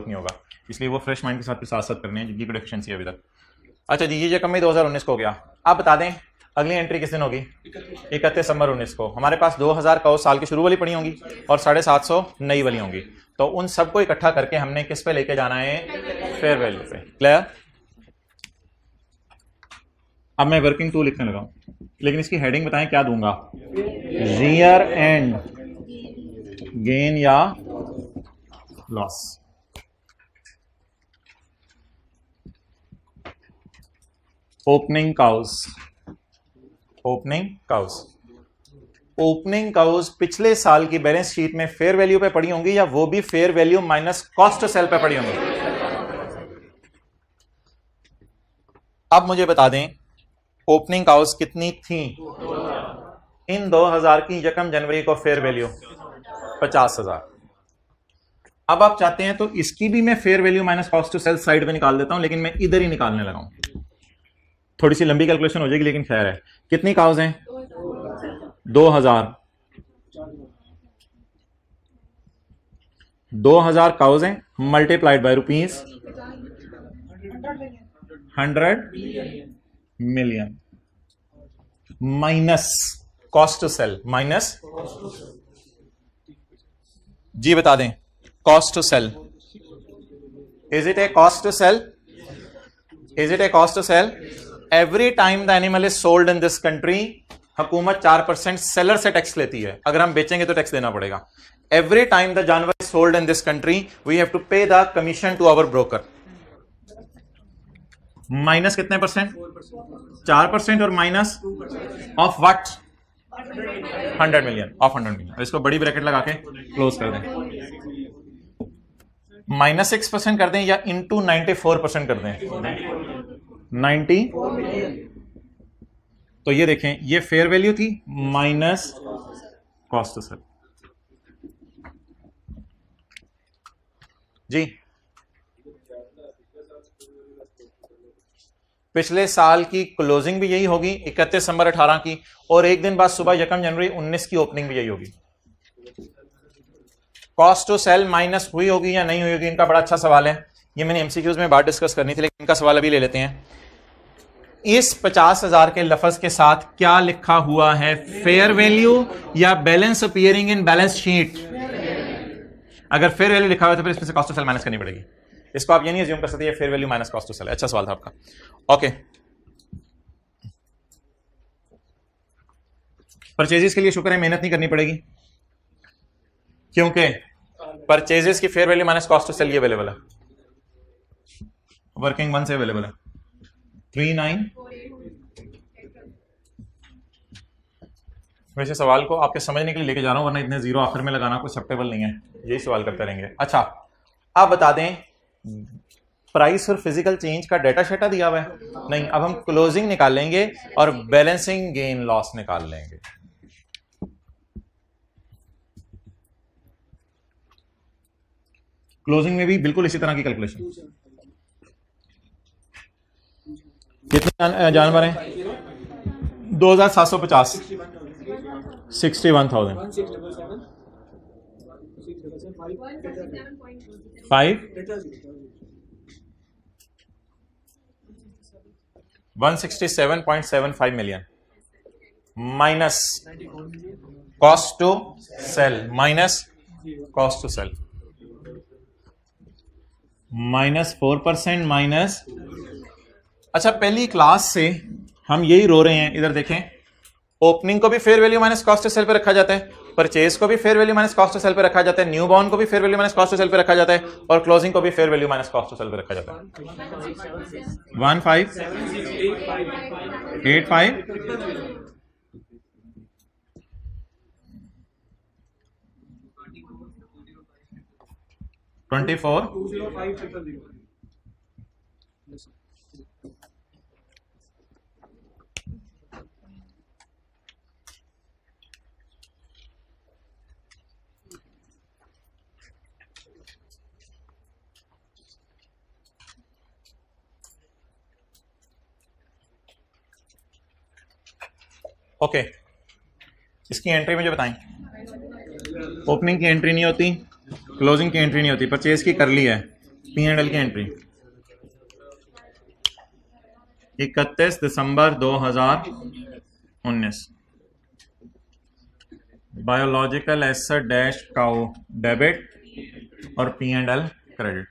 नहीं होगा, इसलिए वो फ्रेश माइंड के साथ साथ करने हैं जिनकी कोई डेफिशिएंसी है अभी तक। अच्छा जी, ये कमी 2019 को हो गया। आप बता दें अगली एंट्री किस दिन होगी? 31 दिसंबर 19 को। हमारे पास 2000 का साल की शुरू वाली पड़ी होंगी और 750 नई वाली होंगी, तो उन सबको इकट्ठा करके हमने किस पे लेके जाना है? फेयर वैल्यू पे। क्लियर? अब मैं वर्किंग टू लिखने लगा, लेकिन इसकी हेडिंग बताएं क्या दूंगा? ईयर एंड गेन या loss. Opening cows, opening cows, opening cows पिछले साल की बैलेंस शीट में फेयर वैल्यू पे पड़ी होंगी या वो भी fair value minus cost to sell पे पड़ी होंगी? अब मुझे बता दें ओपनिंग काउज कितनी थी इन 2000 की 1 जनवरी को? Fair value 50,000। अब आप चाहते हैं तो इसकी भी मैं fair value minus cost to sell side पे निकाल देता हूं, लेकिन मैं इधर ही निकालने लगा हूं। थोड़ी सी लंबी कैलकुलेशन हो जाएगी, लेकिन खैर है। कितनी काउज हैं? 2000। 2000 काउज हैं multiplied by rupees 100 million minus cost to sell. Minus जी बता दें cost to sell. Is it a cost to sell? Is it a cost to sell? Every time the animal is sold in this country, हुकूमत 4% seller से tax लेती है। अगर हम बेचेंगे तो टैक्स देना पड़ेगा। एवरी टाइम द जानवर is sold in this country we have to pay the commission to our broker. Minus कितने परसेंट? 4%। और minus of what? 100 million. Of 100 million. इसको बड़ी ब्रैकेट लगा के क्लोज कर दें। माइनस 6% कर दें या इंटू 94% कर दें? 90। तो ये देखें, ये फेयर वैल्यू थी माइनस कॉस्ट टू सेल। जी पिछले साल की क्लोजिंग भी यही होगी 31 दिसंबर 18 की, और एक दिन बाद सुबह 1 जनवरी 19 की ओपनिंग भी यही होगी। कॉस्ट टू सेल माइनस हुई होगी या नहीं हुई होगी, इनका बड़ा अच्छा सवाल है। ये मैंने एमसीक्यूज में बात डिस्कस करनी थी, लेकिन इनका सवाल अभी ले लेते हैं। इस 50,000 के लफ्ज के साथ क्या लिखा हुआ है? फेयर वैल्यू या balance appearing in balance sheet? अगर फेयर वैल्यू लिखा हुआ है तो फिर इसमें से कॉस्ट टू सेल माइनस करनी पड़ेगी। इसको आप ये नहीं अज्यूम कर सकते ये fair value minus cost to sell है। अच्छा सवाल था आपका। ओके, परचेजेस के लिए शुक्र है मेहनत नहीं करनी पड़ेगी, क्योंकि परचेजेस की fair value minus cost to sell ये अवेलेबल है, वर्किंग 1 से अवेलेबल है। 39। वैसे सवाल को आपके समझने के लिए लेके जा रहा हूं, वरना इतने जीरो आखिर में लगाना कुछ एक्सेप्टेबल नहीं है। यही सवाल करते रहेंगे। अच्छा, आप बता दें प्राइस और फिजिकल चेंज का डेटा शेटा दिया हुआ है? नहीं। अब हम क्लोजिंग निकालेंगे और बैलेंसिंग गेन लॉस निकाल लेंगे। क्लोजिंग में भी बिल्कुल इसी तरह की कैलकुलेशन। कितने जानवर हैं? 2750। 61,000। 5 167.75 million minus cost to sell. Minus cost to sell minus 4% minus. अच्छा, पहली क्लास से हम यही रो रहे हैं। इधर देखें, ओपनिंग को भी fair value minus cost to sell पे रखा जाता है, परचेज को भी fair value minus cost to sell पे रखा जाता है, न्यू बॉर्न को भी fair value minus cost to sell पे रखा जाता है, और क्लोजिंग को भी fair value minus cost to sell पे रखा जाता है। 1585 24 ओके। इसकी एंट्री मुझे बताएं। ओपनिंग की एंट्री नहीं होती, क्लोजिंग की एंट्री नहीं होती, परचेज की कर ली है, P&L की एंट्री 31 दिसंबर 2019। Biological asset dash cow debit और P&L क्रेडिट।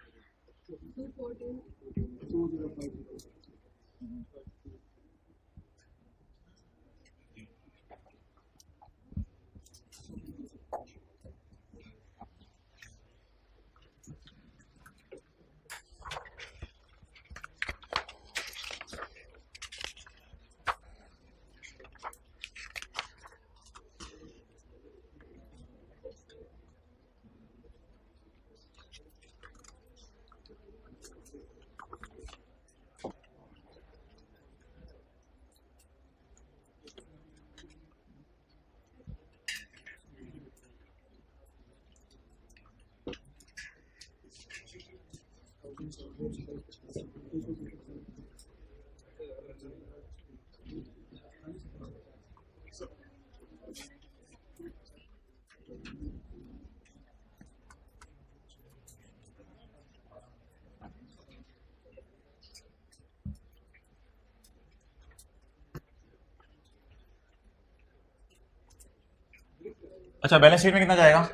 अच्छा, बैलेंस शीट में कितना जाएगा?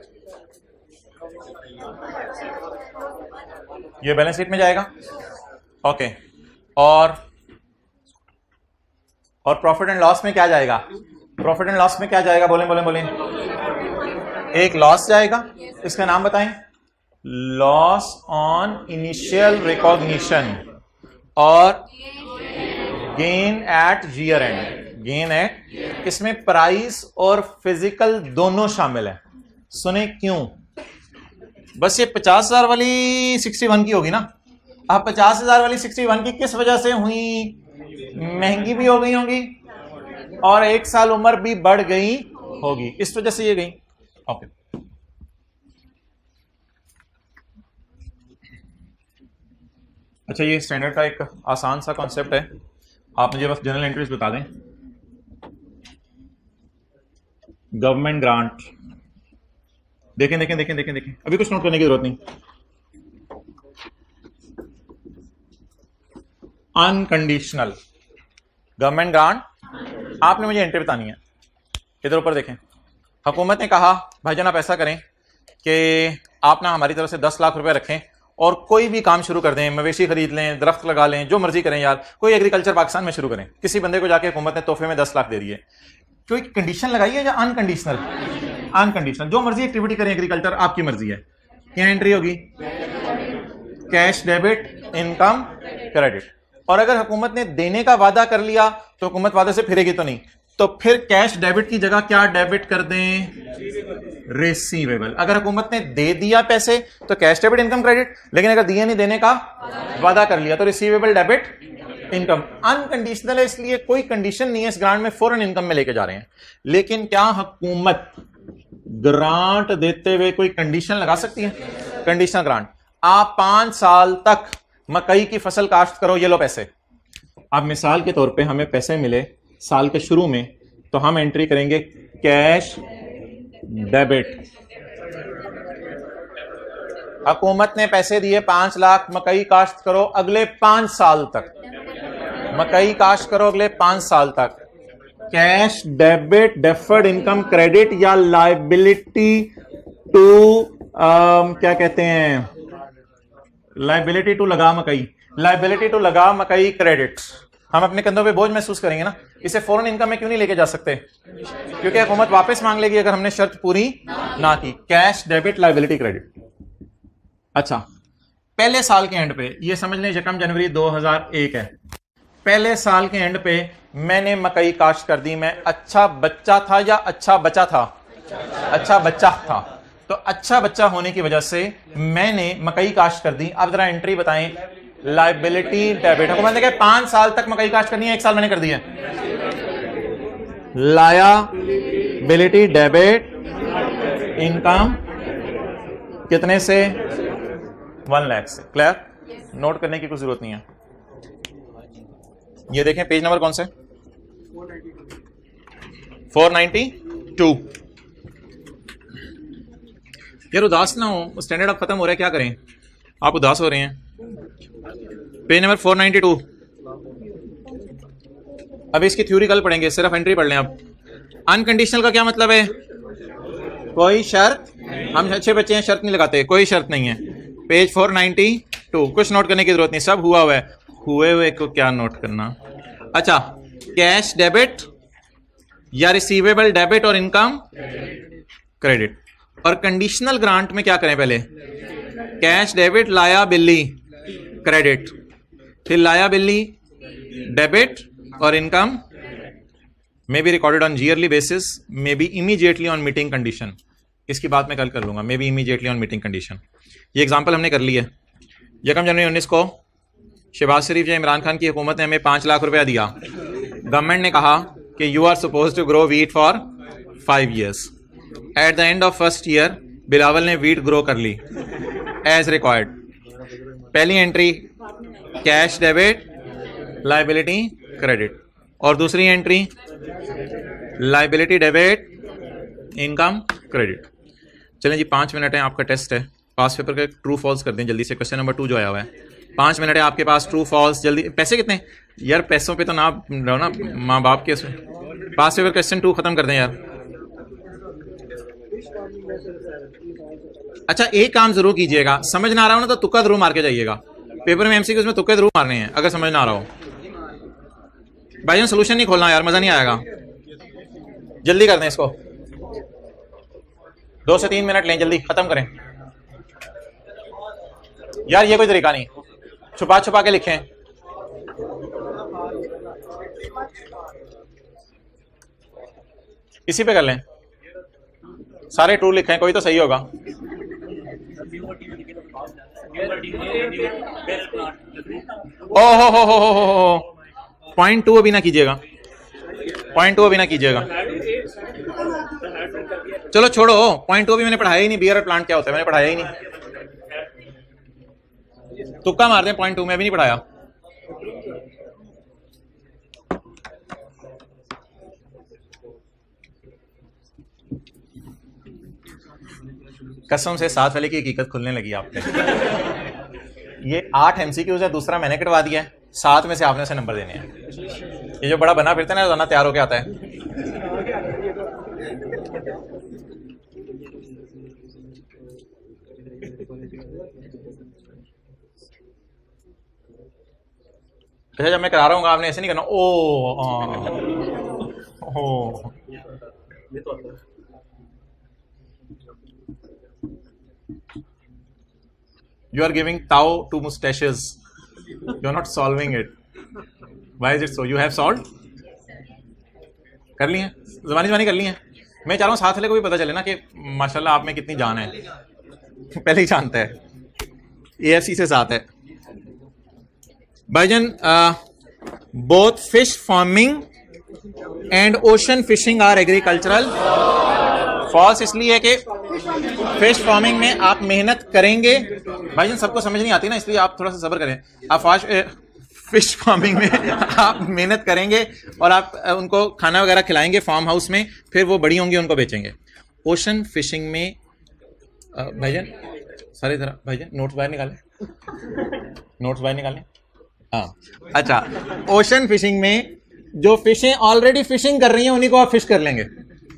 ये बैलेंस शीट में जाएगा। ओके, और प्रॉफिट एंड लॉस में क्या जाएगा? प्रॉफिट एंड लॉस में क्या जाएगा? बोलें बोलें बोलें। एक लॉस जाएगा, इसका नाम बताएं। लॉस ऑन इनिशियल रिकॉग्निशन और gain at year end. Gain at, इसमें प्राइस और फिजिकल दोनों शामिल है। सुने क्यों? बस ये 50,000 वाली 61 की होगी ना। अब 50,000 वाली 61 की किस वजह से हुई? महंगी भी हो गई होंगी और 1 साल उम्र भी बढ़ गई होगी, इस वजह से ये गई। ओके, अच्छा, ये स्टैंडर्ड का एक आसान सा कॉन्सेप्ट है, आप मुझे बस जनरल एंट्रीज बता दें। गवर्नमेंट ग्रांट, देखें देखें देखें देखें देखें, अभी कुछ नोट करने की जरूरत नहीं। अनकंडीशनल गवर्नमेंट ग्रांट, आपने मुझे एंट्री बतानी है। इधर ऊपर देखें, हुकूमत ने कहा भाईजान आप ऐसा करें कि आप ना हमारी तरफ से 10 लाख रुपए रखें और कोई भी काम शुरू कर दें, मवेशी खरीद लें, दरख्त लगा लें, जो मर्जी करें यार, कोई एग्रीकल्चर पाकिस्तान में शुरू करें। किसी बंदे को जाके हुकूमत ने तोहफे में 10 लाख दे दिए, कोई कंडीशन लगाई है या अनकंडीशनल? अनकंडीशनल, जो मर्जी एक्टिविटी करें एग्रीकल्चर, आपकी मर्जी है। क्या एंट्री होगी? Cash debit, income credit. और अगर हुकूमत ने देने का वादा कर लिया तो हुकूमत वादे से फिरेगी तो नहीं, तो फिर कैश डेबिट की जगह क्या डेबिट कर दें? रिसीवेबल। अगर हुकूमत ने दे दिया पैसे तो कैश डेबिट इनकम क्रेडिट, लेकिन अगर दिए नहीं, देने का वादा कर लिया तो रिसीवेबल डेबिट इनकम। अनकंडीशनल है, इसलिए कोई कंडीशन नहीं है इस ग्रांट में, फौरन इनकम में लेके जा रहे हैं। लेकिन क्या हुकूमत ग्रांट देते हुए कोई कंडीशन लगा सकती है? कंडीशनल ग्रांट, आप 5 साल तक मकई की फसल काश्त करो, ये लो पैसे। अब मिसाल के तौर पे हमें पैसे मिले साल के शुरू में, तो हम एंट्री करेंगे कैश डेबिट। हुकूमत ने पैसे दिए 5 लाख, मकई काश्त करो अगले 5 साल तक, मकई काश्त करो अगले 5 साल तक। Cash debit, deferred income credit या लाइबिलिटी टू क्या कहते हैं, लाइबिलिटी टू लगा मकई, लाइबिलिटी टू लगा मकई क्रेडिट। हम अपने कंधों पे बोझ महसूस करेंगे ना, इसे फौरन इनकम में क्यों नहीं लेके जा सकते? क्योंकि हुकूमत वापस मांग लेगी अगर हमने शर्त पूरी ना की। Cash debit, liability credit. अच्छा, पहले साल के एंड पे, ये समझ लें 1 जनवरी 2001 है, पहले साल के एंड पे मैंने मकई काश्त कर दी। मैं अच्छा बच्चा था या अच्छा बचा था? अच्छा बच्चा था। तो अच्छा बच्चा होने की वजह से मैंने मकई काश्त कर दी। अब जरा एंट्री बताएं, लाइबिलिटी डेबिट। हुकूमत ने कहा 5 साल तक मकई काश्त करनी है, 1 साल मैंने कर दी है। लायबिलिटी डेबिट इनकम कितने से? 1 लाख से। क्लियर? नोट करने की कुछ जरूरत नहीं है। ये देखें पेज नंबर कौन से? 492। यार उदास ना हो, स्टैंडर्ड अब खत्म हो रहा है, क्या करें? आप उदास हो रहे हैं। Page number 492। अब इसकी थ्योरी कल पढ़ेंगे, सिर्फ एंट्री पढ़ लें। अब अनकंडीशनल का क्या मतलब है? कोई शर्त, हम अच्छे बच्चे हैं, शर्त नहीं लगाते, कोई शर्त नहीं है। पेज 492, कुछ नोट करने की जरूरत नहीं, सब हुआ हुआ है। हुए हुए को क्या नोट करना? अच्छा, कैश डेबिट या रिसीवेबल डेबिट और इनकम क्रेडिट। और कंडीशनल ग्रांट में क्या करें? पहले कैश डेबिट, लायाबिली क्रेडिट, फिर लायाबिली डेबिट और income may be recorded on yearly basis, may be immediately on meeting condition. इसकी बात मैं कल कर लूंगा, may be immediately on meeting condition. ये एग्जांपल हमने कर ली है। 1 जनवरी 19 को शहबाज शरीफ या इमरान खान की हुकूमत ने हमें 5 लाख रुपया दिया। गवर्नमेंट ने कहा कि you are suppose to grow wheat for 5 years। At the end of first year Bilawal ने वीट ग्रो कर ली एज रिक्वायर्ड। पहली entry cash debit, liability credit, और दूसरी entry liability debit, income credit. चलें जी, 5 मिनट है, आपका टेस्ट है। पास पेपर का ट्रू फॉल्स कर दें जल्दी से। क्वेश्चन नंबर 2 जो आया हुआ है, 5 मिनट है आपके पास, ट्रू फॉल्स जल्दी। पैसे कितने यार? पैसों पे तो ना रहो ना, माँ बाप के। पास पेपर क्वेश्चन 2 खत्म कर दें यार। अच्छा, एक काम जरूर कीजिएगा, समझ ना आ रहा हो ना तो तुक्का जरूर मार के जाइएगा। पेपर में एमसीक्यूज में तुक्के जरूर मारने हैं अगर समझ ना आ रहा हो। भाईजान सोल्यूशन नहीं खोलना यार, मजा नहीं आएगा। जल्दी कर दें इसको, 2 से 3 मिनट लें, जल्दी खत्म करें यार। ये कोई तरीका नहीं, छुपा छुपा के लिखें। इसी पे कर लें, सारे ट्रू लिखें, कोई तो सही होगा। ओ हो, पॉइंट 2 अभी ना कीजिएगा, पॉइंट 2 अभी ना कीजिएगा। चलो छोड़ो, पॉइंट 2 अभी मैंने पढ़ाया ही नहीं। बियर प्लांट क्या होता है मैंने पढ़ाया ही नहीं। तुक्का मार दें, पॉइंट 2 में अभी नहीं पढ़ाया। कसम से 7 वाले की हकीकत खुलने लगी आप पे। ये 8 एमसीक्यूज है, दूसरा मैंने कटवा दिया है, 7 में से आपने से नंबर देने हैं। ये जो बड़ा बना फिरता है ना, रोजाना तैयार होके आता है। अच्छा, जब मैं करा रहा हूँ आपने ऐसे नहीं करना। ओ You are giving tau to mustaches. You are not solving it. Why is it so? You have solved? कर ली है, ज़बानी कर ली है। मैं चाह रहा हूँ साथ वाले को भी पता चले ना कि माशाल्लाह आप में कितनी जान है। पहले ही जानता है, AFC से साथ है। भाईजान, both fish farming and ocean fishing are agricultural. False इसलिए है कि फिश फार्मिंग में आप मेहनत करेंगे। भाईजान सबको समझ नहीं आती ना, इसलिए आप थोड़ा सा सब्र करें। आप फिश फार्मिंग में आप मेहनत करेंगे और आप उनको खाना वगैरह खिलाएंगे फार्म हाउस में, फिर वो बड़ी होंगी उनको बेचेंगे। ओशन फिशिंग में भाईजान सारे तरह, भाईजान नोट्स बाहर निकालें, नोट्स बाहर निकालें। हाँ, अच्छा, ओशन फिशिंग में जो फिशें ऑलरेडी फिशिंग कर रही हैं उन्हीं को आप फिश कर लेंगे,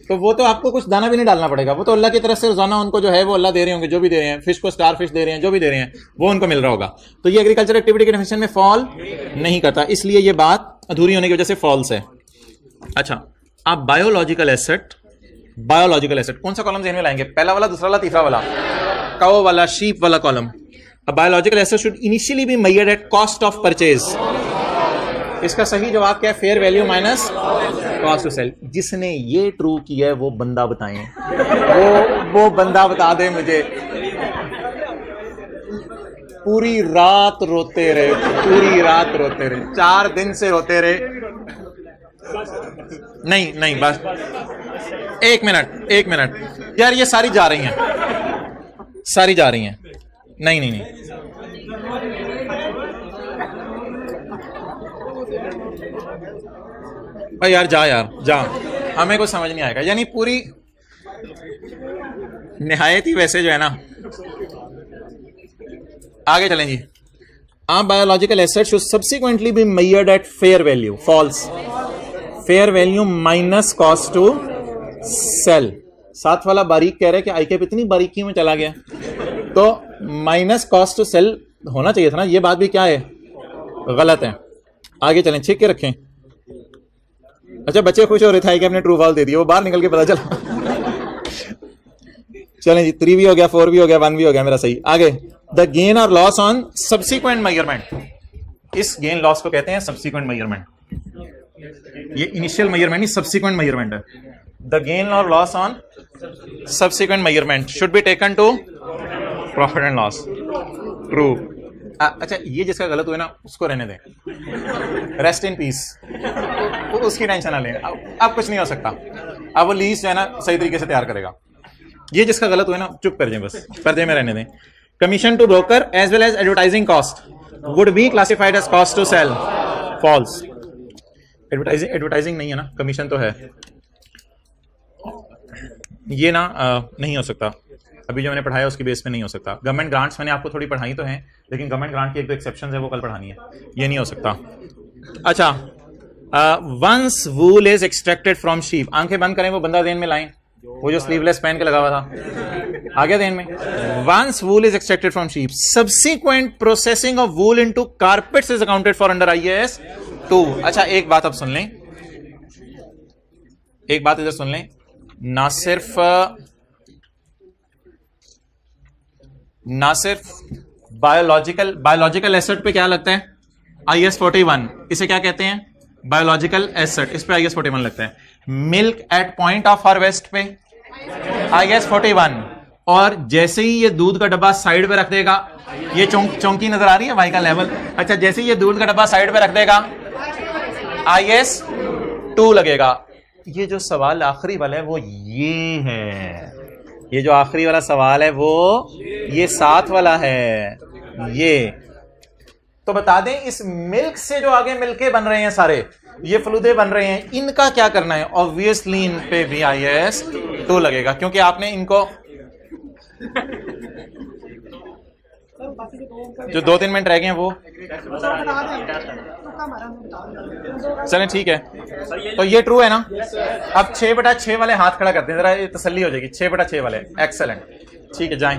तो वो तो आपको कुछ दाना भी नहीं डालना पड़ेगा। वो तो अल्लाह की तरफ से रोजाना उनको जो है वो अल्लाह दे रहे होंगे, जो भी दे रहे हैं, फिश को स्टार फिश दे रहे हैं, जो भी दे रहे हैं वो उनको मिल रहा होगा। तो ये एग्रीकल्चर एक्टिविटी के डेफिनेशन में फॉल नहीं करता, इसलिए ये बात अधूरी होने की वजह से फॉल्स है। अच्छा, आप बायोलॉजिकल एसेट कौन सा कॉलम ज़हन में लाएंगे? पहला वाला, दूसरा वाला, तीसरा वाला, काउ वाला, शीप वाला column. Biological asset should initially be measured at cost of purchase. इसका सही जवाब क्या है? Fair value minus cost to sell. जिसने ये ट्रू किया है वो बंदा बताएं, वो बंदा बता दे मुझे। पूरी रात रोते रहे, पूरी रात रोते रहे, 4 दिन से रोते रहे। नहीं बस 1 मिनट यार, ये सारी जा रही हैं, नहीं यार जा, हमें कुछ समझ नहीं आएगा। यानी पूरी निहायत ही वैसे जो है ना। आगे चलें जी, A biological asset should subsequently be measured at fair value. False. Fair value minus cost to sell. साथ वाला बारीक कह रहे हैं कि आई कैप इतनी बारीकी में चला गया, तो माइनस कॉस्ट टू सेल होना चाहिए था ना। ये बात भी क्या है, गलत है। आगे चलें, छीक के रखें। अच्छा, बच्चे खुश हो रहे थे आई कैप ने ट्रू फॉल्स दे दिया, वो बाहर निकल के पता चला। चलें जी, 3 भी हो गया, 4 भी हो गया, 1 भी हो गया मेरा सही। आगे, द गेन और लॉस ऑन सब्सिक्वेंट मेजरमेंट। इस गेन लॉस को कहते हैं सब्सिक्वेंट मेजरमेंट। ये इनिशियल मेजरमेंट नहीं, सब्सिक्वेंट मेजरमेंट है। द गेन और loss on subsequent measurement should be taken to profit and loss. True. अच्छा, ये जिसका गलत हुआ ना उसको रहने दें, रेस्ट इन पीस, उसकी टेंशन ना लें। अब कुछ नहीं हो सकता, अब वो लीज जो है ना सही तरीके से तैयार करेगा। ये जिसका गलत हुआ ना चुप कर जाए, बस पर्दे में रहने दें। Commission to broker as well as advertising cost would be classified as cost to sell. False. Advertising नहीं है ना, कमीशन तो है। ये ना नहीं हो सकता, अभी जो मैंने पढ़ाया उसकी बेस पे नहीं हो सकता। गवर्नमेंट ग्रांट्स मैंने आपको थोड़ी पढ़ाई तो हैं, लेकिन गवर्नमेंट ग्रांट की एक दो एक्सेप्शन है, वो कल पढ़ानी है, ये नहीं हो सकता। अच्छा, once wool is extracted from sheep. आंखें बंद करें, वो बंदा देन में लाएं, वो जो स्लीवलेस पहन के लगा हुआ था, आ गया देन में। Once wool is extracted from sheep, subsequent processing of wool into carpets is accounted for under IAS 2। अच्छा, एक बात अब सुन लें, एक बात इधर सुन लें। ना सिर्फ बायोलॉजिकल एसेट पे क्या लगता है, IAS 41, इसे क्या कहते हैं, बायोलॉजिकल एसेट, इस पे IAS 41 लगता है। Milk eight point of harvest पे IAS 41, और जैसे ही ये दूध का डब्बा साइड पे रख देगा, ये चौंकी नजर आ रही है भाई का लेवल। अच्छा, जैसे ही ये दूध का डब्बा साइड पे रख देगा IAS 2 लगेगा। ये जो सवाल आखिरी वाला है वो ये है, ये जो आखिरी वाला सवाल है वो ये 7 वाला है। ये तो बता दें, इस मिल्क से जो आगे मिल्के बन रहे हैं सारे, ये फलूदे बन रहे हैं, इनका क्या करना है। ऑब्वियसली इन पे भी IAS 2 लगेगा, क्योंकि आपने इनको जो 2-3 मिनट रह गए हैं वो चलें, ठीक है। तो ये ट्रू है ना। अब 6/6 वाले हाथ खड़ा करते हैं, जरा ये तसल्ली हो जाएगी। 6/6 वाले, एक्सेलेंट, ठीक है, जाएं।